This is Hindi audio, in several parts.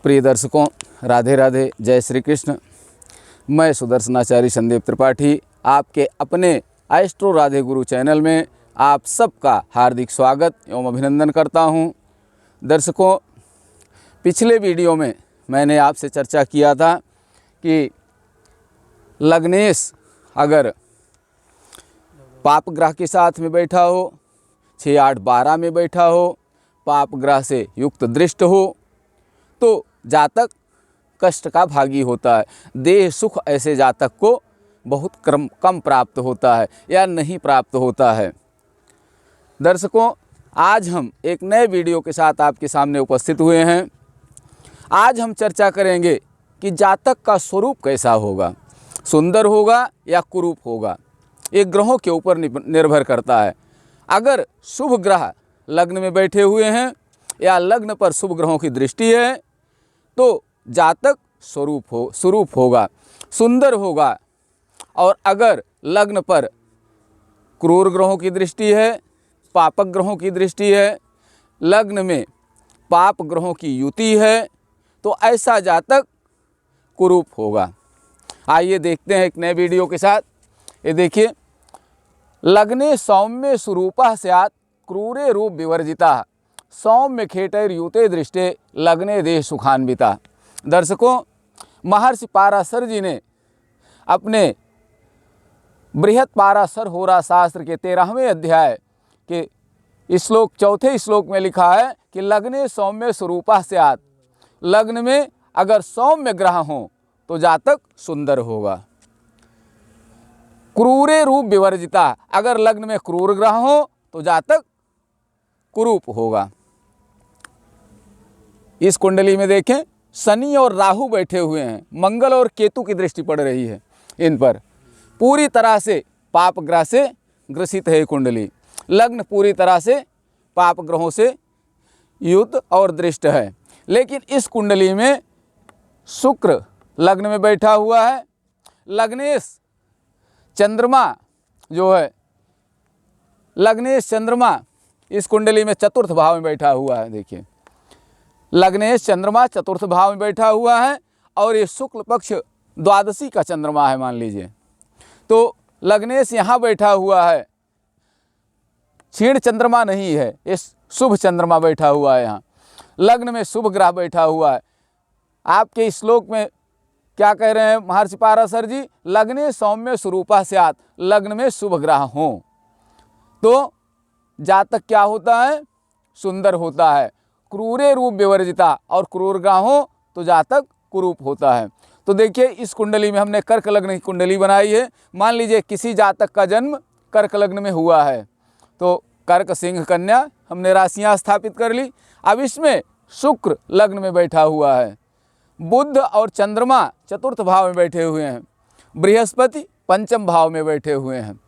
प्रिय दर्शकों, राधे राधे, जय श्री कृष्ण। मैं सुदर्शनाचार्य संदीप त्रिपाठी आपके अपने एस्ट्रो राधे गुरु चैनल में आप सबका हार्दिक स्वागत एवं अभिनंदन करता हूं। दर्शकों, पिछले वीडियो में मैंने आपसे चर्चा किया था कि लग्नेश अगर पाप ग्रह के साथ में बैठा हो, 6, 8, 12 में बैठा हो, पाप ग्रह से युक्त दृष्ट हो, तो जातक कष्ट का भागी होता है। देह सुख ऐसे जातक को बहुत कम प्राप्त होता है या नहीं प्राप्त होता है। दर्शकों, आज हम एक नए वीडियो के साथ आपके सामने उपस्थित हुए हैं। आज हम चर्चा करेंगे कि जातक का स्वरूप कैसा होगा, सुंदर होगा या कुरूप होगा। ये ग्रहों के ऊपर निर्भर करता है। अगर शुभ ग्रह लग्न में बैठे हुए हैं या लग्न पर शुभ ग्रहों की दृष्टि है तो जातक स्वरूप होगा, सुंदर होगा। और अगर लग्न पर क्रूर ग्रहों की दृष्टि है, पापक ग्रहों की दृष्टि है, लग्न में पाप ग्रहों की युति है, तो ऐसा जातक कुरूप होगा। आइए देखते हैं एक नए वीडियो के साथ। ये देखिए, लग्ने सौम्य स्वरूपः स्यात् क्रूरे रूप विवर्जिता सौम्य खेटैर्युते दृष्टे लग्ने देह सुखान्विता। दर्शकों, महर्षि पाराशर जी ने अपने बृहत पाराशर होरा शास्त्र के 13वें अध्याय के श्लोक 4 श्लोक में लिखा है कि लग्ने सौम्य स्वरूपः स्यात्, लग्न में अगर सौम्य ग्रह हों तो जातक सुंदर होगा। क्रूरे रूप विवर्जिता, अगर लग्न में क्रूर ग्रह हो तो जातक कुरूप होगा। इस कुंडली में देखें, शनि और राहु बैठे हुए हैं, मंगल और केतु की दृष्टि पड़ रही है इन पर। पूरी तरह से पाप ग्रह से ग्रसित है कुंडली। लग्न पूरी तरह से पाप ग्रहों से युक्त और दृष्ट है। लेकिन इस कुंडली में शुक्र लग्न में बैठा हुआ है। लग्नेश चंद्रमा जो है, लग्नेश चंद्रमा इस कुंडली में चतुर्थ भाव में बैठा हुआ है। देखिए, लग्नेश चंद्रमा चतुर्थ भाव में बैठा हुआ है और ये शुक्ल पक्ष द्वादशी का चंद्रमा है, मान लीजिए। तो लग्नेश यहाँ बैठा हुआ है, क्षीण चंद्रमा नहीं है, ये शुभ चंद्रमा बैठा हुआ है यहाँ। लग्न में शुभ ग्रह बैठा हुआ है। आपके इस श्लोक में क्या कह रहे हैं महर्षि पाराशर जी? लग्ने सौम्य स्वरूपः स्यात्, लग्न में शुभ ग्रह हों तो जातक क्या होता है? सुंदर होता है। क्रूरे रूप विवर्जिता, और क्रूर ग्रह हो तो जातक कुरूप होता है। तो देखिए, इस कुंडली में हमने कर्क लग्न की कुंडली बनाई है। मान लीजिए किसी जातक का जन्म कर्क लग्न में हुआ है तो कर्क सिंह कन्या हमने राशियां स्थापित कर ली। अब इसमें शुक्र लग्न में बैठा हुआ है, बुध और चंद्रमा चतुर्थ भाव में बैठे हुए हैं, बृहस्पति पंचम भाव में बैठे हुए हैं।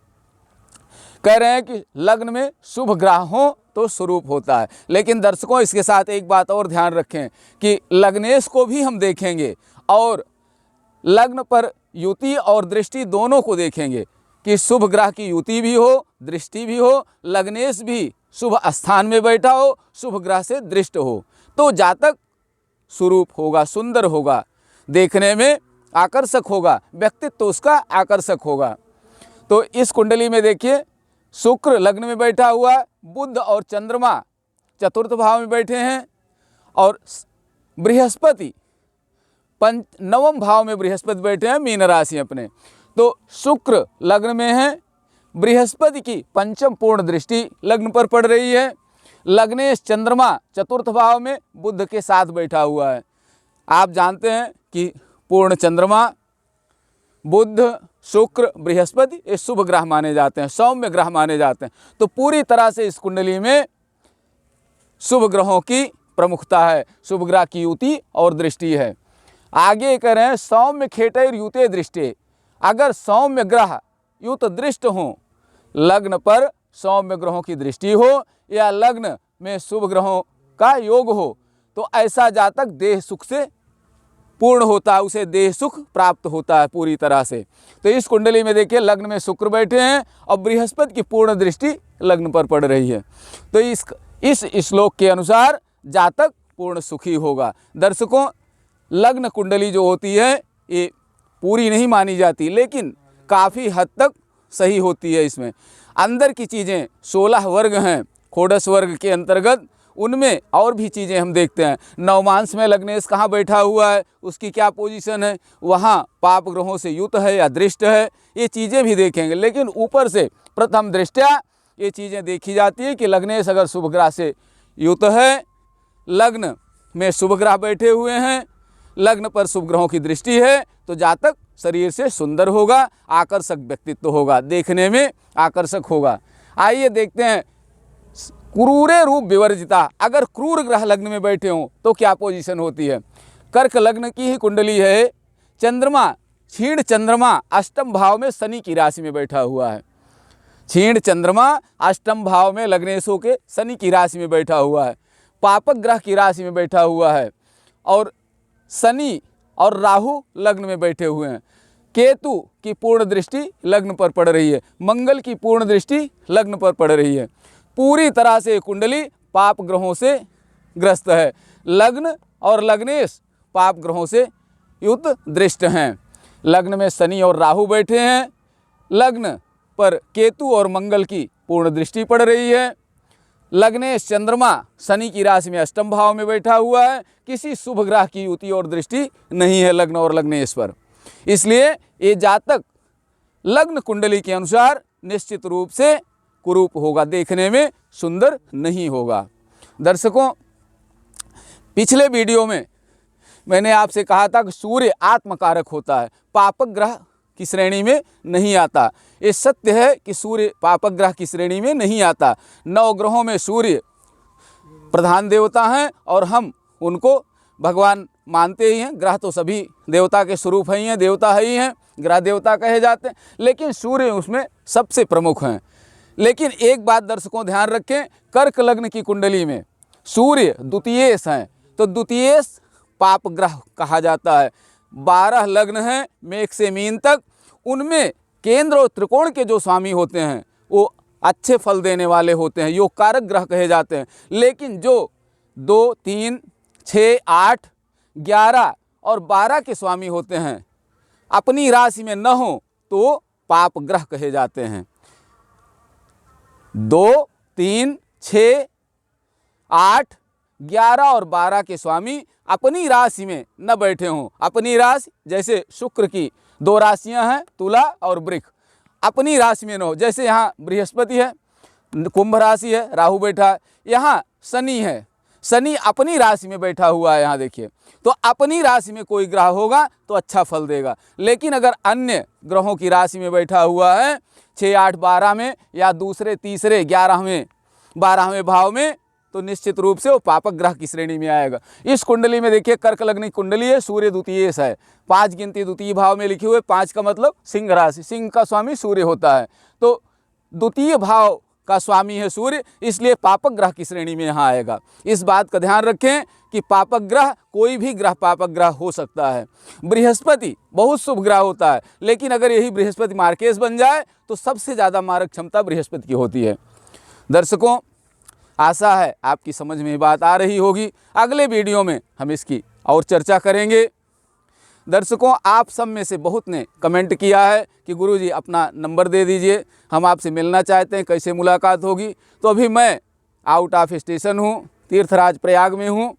कह रहे हैं कि लग्न में शुभ ग्रह हो तो स्वरूप होता है। लेकिन दर्शकों, इसके साथ एक बात और ध्यान रखें कि लग्नेश को भी हम देखेंगे और लग्न पर युति और दृष्टि दोनों को देखेंगे कि शुभ ग्रह की युति भी हो, दृष्टि भी हो, लग्नेश भी शुभ स्थान में बैठा हो, शुभ ग्रह से दृष्ट हो, तो जातक स्वरूप होगा, सुंदर होगा, देखने में आकर्षक होगा, व्यक्तित्व तो उसका आकर्षक होगा। तो इस कुंडली में देखिए, शुक्र लग्न में बैठा हुआ, बुध और चंद्रमा चतुर्थ भाव में बैठे हैं और बृहस्पति नवम भाव में बृहस्पति बैठे हैं, मीन राशि अपने। तो शुक्र लग्न में है, बृहस्पति की पंचम पूर्ण दृष्टि लग्न पर पड़ रही है। लग्नेश चंद्रमा चतुर्थ भाव में बुध के साथ बैठा हुआ है। आप जानते हैं कि पूर्ण चंद्रमा, बुध, शुक्र, बृहस्पति ये शुभ ग्रह माने जाते हैं, सौम्य ग्रह माने जाते हैं। तो पूरी तरह से इस कुंडली में शुभ ग्रहों की प्रमुखता है, शुभ ग्रह की युति और दृष्टि है। आगे कह रहे हैं सौम्य खेटैर्युते दृष्टे, अगर सौम्य ग्रह युत दृष्ट हों, लग्न पर सौम्य ग्रहों की दृष्टि हो या लग्न में शुभ ग्रहों का योग हो, तो ऐसा जातक देह सुख से पूर्ण होता है, उसे देह सुख प्राप्त होता है पूरी तरह से। तो इस कुंडली में देखिए, लग्न में शुक्र बैठे हैं और बृहस्पति की पूर्ण दृष्टि लग्न पर पड़ रही है। तो इस श्लोक के अनुसार जातक पूर्ण सुखी होगा। दर्शकों, लग्न कुंडली जो होती है ये पूरी नहीं मानी जाती, लेकिन काफ़ी हद तक सही होती है। इसमें अंदर की चीज़ें 16 वर्ग हैं षोडश वर्ग के अंतर्गत, उनमें और भी चीज़ें हम देखते हैं। नवमांश में लग्नेश कहाँ बैठा हुआ है, उसकी क्या पोजीशन है, वहाँ पाप ग्रहों से युत है या दृष्ट है, ये चीज़ें भी देखेंगे। लेकिन ऊपर से प्रथम दृष्टया ये चीज़ें देखी जाती है कि लग्नेश अगर शुभ ग्रह से युत है, लग्न में शुभ ग्रह बैठे हुए हैं, लग्न पर शुभ ग्रहों की दृष्टि है, तो जातक शरीर से सुंदर होगा, आकर्षक व्यक्तित्व होगा, देखने में आकर्षक होगा। आइए देखते हैं क्रूरे रूप विवर्जिता, अगर क्रूर ग्रह लग्न में बैठे हों तो क्या पोजीशन होती है। कर्क लग्न की ही कुंडली है, चंद्रमा क्षीण चंद्रमा अष्टम भाव में शनि की राशि में बैठा हुआ है। क्षीण चंद्रमा अष्टम भाव में लग्नेशों के शनि की राशि में बैठा हुआ है, पापक ग्रह की राशि में बैठा हुआ है, और शनि और राहु लग्न में बैठे हुए हैं। केतु की पूर्ण दृष्टि लग्न पर पड़ रही है, मंगल की पूर्ण दृष्टि लग्न पर पड़ रही है। पूरी तरह से कुंडली पाप ग्रहों से ग्रस्त है। लग्न और लग्नेश पाप ग्रहों से युत दृष्ट हैं। लग्न में शनि और राहु बैठे हैं, लग्न पर केतु और मंगल की पूर्ण दृष्टि पड़ रही है। लग्नेश चंद्रमा शनि की राशि में अष्टम भाव में बैठा हुआ है, किसी शुभ ग्रह की युति और दृष्टि नहीं है लग्न और लग्नेश पर। इसलिए ये जातक लग्न कुंडली के अनुसार निश्चित रूप से कुरूप होगा, देखने में सुंदर नहीं होगा। दर्शकों, पिछले वीडियो में मैंने आपसे कहा था कि सूर्य आत्मकारक होता है, पापक ग्रह की श्रेणी में नहीं आता। ये सत्य है कि सूर्य पापक ग्रह की श्रेणी में नहीं आता। 9 ग्रहों में सूर्य प्रधान देवता हैं और हम उनको भगवान मानते ही हैं। ग्रह तो सभी देवता के स्वरूप ही हैं, देवता ही हैं, ग्रह देवता कहे जाते हैं, लेकिन सूर्य उसमें सबसे प्रमुख हैं। लेकिन एक बात दर्शकों ध्यान रखें, कर्क लग्न की कुंडली में सूर्य द्वितीयेश हैं, तो द्वितीयेश पाप ग्रह कहा जाता है। 12 लग्न हैं मेष से मीन तक, उनमें केंद्र और त्रिकोण के जो स्वामी होते हैं वो अच्छे फल देने वाले होते हैं, योग कारक ग्रह कहे जाते हैं। लेकिन जो 2, 3, 6, 8, 11 और 12 के स्वामी होते हैं, अपनी राशि में न हो तो पाप ग्रह कहे जाते हैं। 2, 3, 6, 8, 11 और 12 के स्वामी अपनी राशि में न बैठे हों। अपनी राशि जैसे शुक्र की 2 राशियां हैं, तुला और वृक, अपनी राशि में न हो। जैसे यहाँ बृहस्पति है, कुंभ राशि है, राहु बैठा है, यहाँ शनि है, शनि अपनी राशि में बैठा हुआ है। यहाँ देखिए, तो अपनी राशि में कोई ग्रह होगा तो अच्छा फल देगा। लेकिन अगर अन्य ग्रहों की राशि में बैठा हुआ है 6, 8, 12 में या दूसरे, तीसरे, 11वें, 12वें भाव में, तो निश्चित रूप से वो पापक ग्रह की श्रेणी में आएगा। इस कुंडली में देखिए, कर्क लग्न की कुंडली है, सूर्य द्वितीयेश है, 5 गिनती द्वितीय भाव में लिखे हुए, 5 का मतलब सिंह राशि, सिंह का स्वामी सूर्य होता है, तो द्वितीय भाव का स्वामी है सूर्य, इसलिए पापक ग्रह की श्रेणी में यहाँ आएगा। इस बात का ध्यान रखें कि पापक ग्रह, कोई भी ग्रह पापक ग्रह हो सकता है। बृहस्पति बहुत शुभ ग्रह होता है, लेकिन अगर यही बृहस्पति मार्केश बन जाए तो सबसे ज़्यादा मारक क्षमता बृहस्पति की होती है। दर्शकों, आशा है आपकी समझ में बात आ रही होगी। अगले वीडियो में हम इसकी और चर्चा करेंगे। दर्शकों, आप सब में से बहुत ने कमेंट किया है कि गुरुजी अपना नंबर दे दीजिए, हम आपसे मिलना चाहते हैं, कैसे मुलाकात होगी। तो अभी मैं आउट ऑफ स्टेशन हूँ, तीर्थराज प्रयाग में हूँ,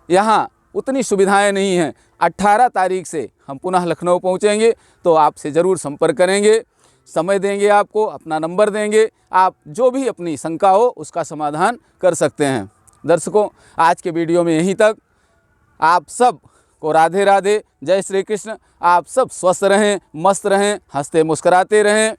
यहाँ उतनी सुविधाएं नहीं हैं। 18 तारीख से हम पुनः लखनऊ पहुँचेंगे, तो आपसे ज़रूर संपर्क करेंगे, समय देंगे, आपको अपना नंबर देंगे, आप जो भी अपनी शंका हो उसका समाधान कर सकते हैं। दर्शकों, आज के वीडियो में यहीं तक। आप सब को राधे राधे, जय श्री कृष्ण। आप सब स्वस्थ रहें, मस्त रहें, हंसते मुस्कुराते रहें।